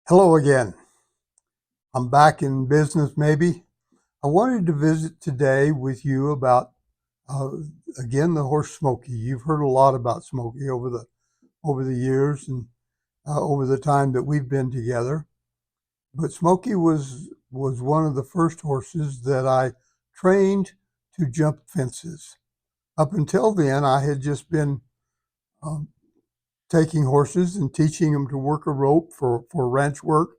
Hello again. I'm back in business maybe. I wanted to visit today with you about uh, again the horse Smokey. You've heard a lot about Smokey over the years and over the time that we've been together. But Smokey was one of the first horses that I trained to jump fences. Up until then, I had just been um, taking horses and teaching them to work a rope for ranch work,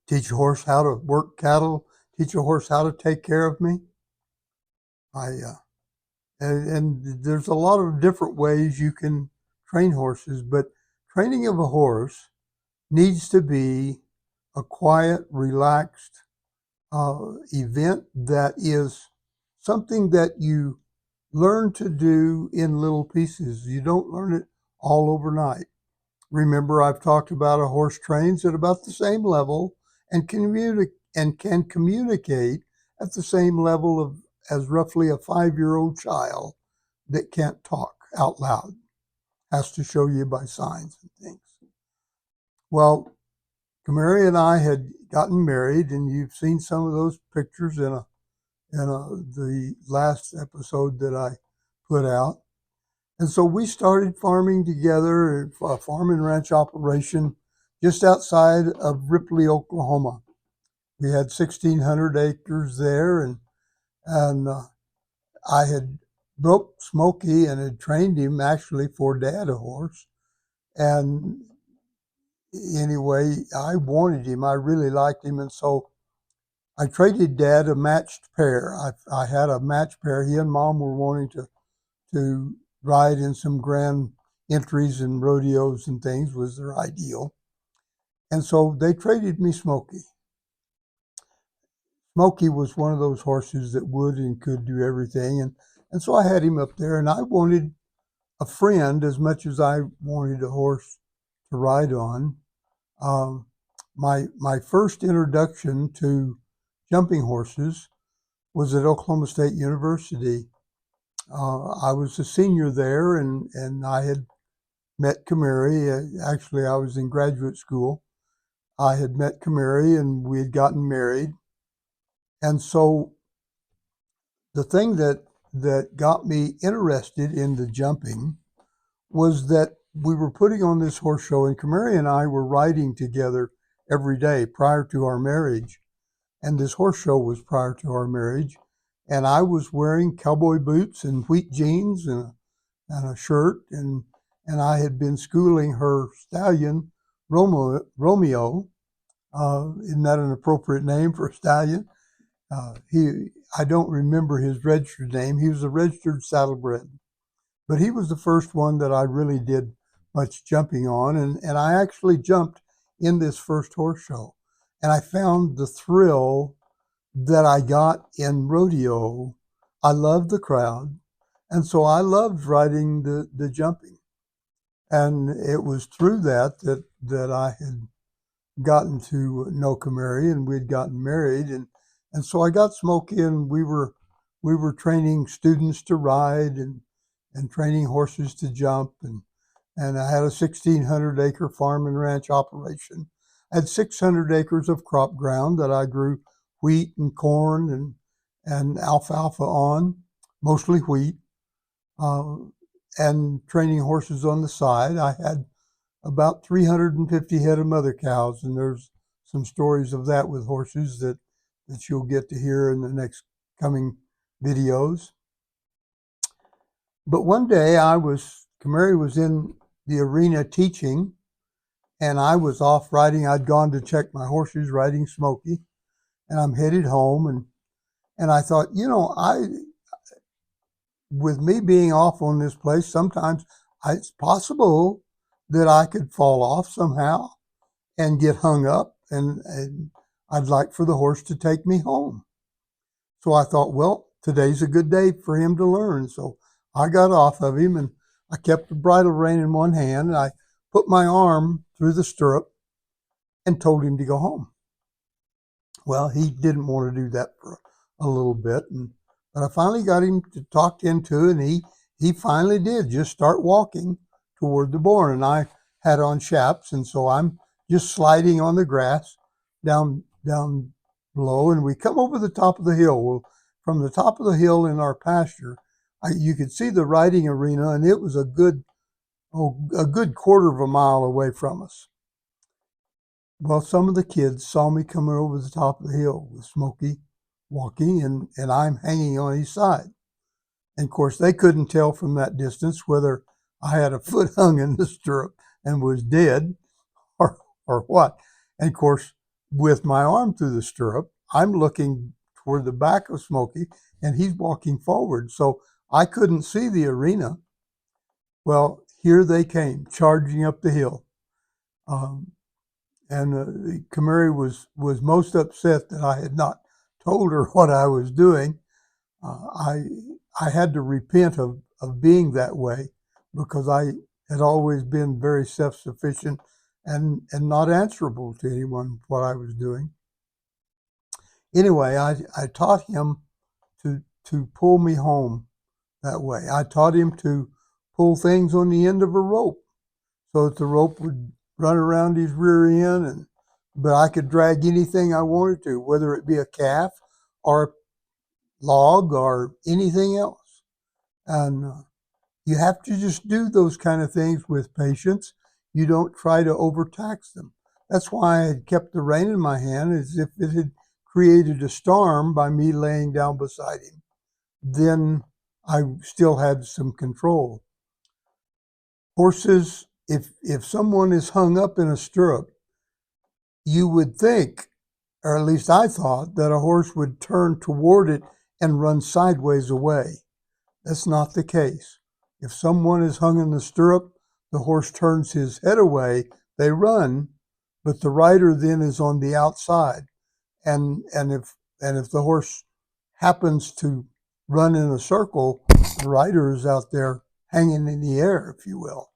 teach a horse how to work cattle, teach a horse how to take care of me. I and there's a lot of different ways you can train horses, but training of a horse needs to be a quiet, relaxed event that is something that you learn to do in little pieces. You don't learn it all overnight. Remember, I've talked about a horse trains at about the same level and can communicate at the same level of as roughly a 5-year-old child that can't talk out loud, has to show you by signs and things. Well, Kamari and I had gotten married, and you've seen some of those pictures in the last episode that I put out. And so we started farming together, a farm and ranch operation just outside of Ripley, Oklahoma. We had 1,600 acres there, and I had broke Smokey and had trained him actually for Dad a horse. And anyway, I wanted him. I really liked him, and so I traded Dad a matched pair. I had a matched pair. He and Mom were wanting to ride in some grand entries and rodeos and things was their ideal. And so they traded me Smokey. Smokey was one of those horses that would and could do everything. And so I had him up there, and I wanted a friend as much as I wanted a horse to ride on. Um, my first introduction to jumping horses was at Oklahoma State University. I was a senior there, and I had met Kamari. Actually, I was in graduate school. I had met Kamari, and we had gotten married. And so the thing that got me interested in the jumping was that we were putting on this horse show, and Kamari and I were riding together every day prior to our marriage. And this horse show was prior to our marriage. And I was wearing cowboy boots and wheat jeans and a shirt, and I had been schooling her stallion, Romeo. Isn't that an appropriate name for a stallion? I don't remember his registered name. He was a registered saddlebred, but he was the first one that I really did much jumping on, and I actually jumped in this first horse show, and I found the thrill that I got in rodeo. I loved the crowd, and so I loved riding the jumping. And it was through that I had gotten to know Kamari, and we'd gotten married, and so I got Smokey, and we were training students to ride and training horses to jump, and I had a 1,600 acre farm and ranch operation. I had 600 acres of crop ground that I grew wheat and corn and alfalfa on, mostly wheat, uh, and training horses on the side. I had about 350 head of mother cows, and there's some stories of that with horses that you'll get to hear in the next coming videos. But one day Kamari was in the arena teaching, and I was off riding. I'd gone to check my horses, riding Smokey, and I'm headed home, and I thought, with me being off on this place, sometimes it's possible that I could fall off somehow and get hung up, and I'd like for the horse to take me home. So I thought, well, today's a good day for him to learn. So I got off of him, and I kept the bridle rein in one hand, and I put my arm through the stirrup and told him to go home. Well, he didn't want to do that for a little bit, but I finally got him to talk into it, and he finally did just start walking toward the barn. And I had on chaps, and so I'm just sliding on the grass down below, and we come over the top of the hill. Well, from the top of the hill in our pasture, you could see the riding arena, and it was a good quarter of a mile away from us. Well, some of the kids saw me coming over the top of the hill with Smokey walking, and I'm hanging on his side. And of course, they couldn't tell from that distance whether I had a foot hung in the stirrup and was dead or, or what. And of course, with my arm through the stirrup, I'm looking toward the back of Smokey, and he's walking forward. So I couldn't see the arena. Well, here they came, charging up the hill. And Kamari was most upset that I had not told her what I was doing. I had to repent of being that way, because I had always been very self-sufficient and not answerable to anyone what I was doing. Anyway, I taught him to pull me home that way. I taught him to pull things on the end of a rope so that the rope would run around his rear end, but I could drag anything I wanted to, whether it be a calf or a log or anything else. And you have to just do those kind of things with patience. You don't try to overtax them. That's why I had kept the rein in my hand, as if it had created a storm by me laying down beside him. Then I still had some control. Horses, if someone is hung up in a stirrup, you would think, or at least I thought, that a horse would turn toward it and run sideways away. That's not the case. If someone is hung in the stirrup, the horse turns his head away, they run, but the rider then is on the outside. And if the horse happens to run in a circle, the rider is out there hanging in the air, if you will.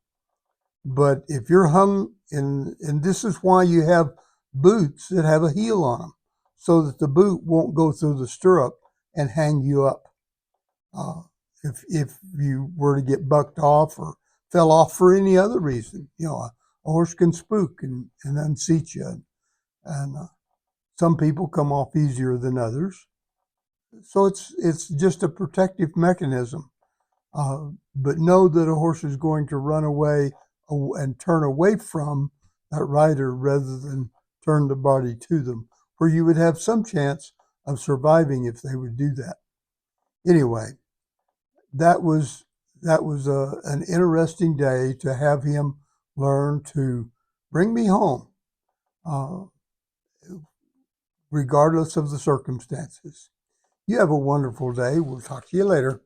But if you're hung in, and this is why you have boots that have a heel on them, so that the boot won't go through the stirrup and hang you up. If you were to get bucked off or fell off for any other reason, a horse can spook and unseat you. And some people come off easier than others. So it's just a protective mechanism. But know that a horse is going to run away and turn away from that rider rather than turn the body to them, where you would have some chance of surviving if they would do that. Anyway, that was an interesting day to have him learn to bring me home, regardless of the circumstances. You have a wonderful day. We'll talk to you later.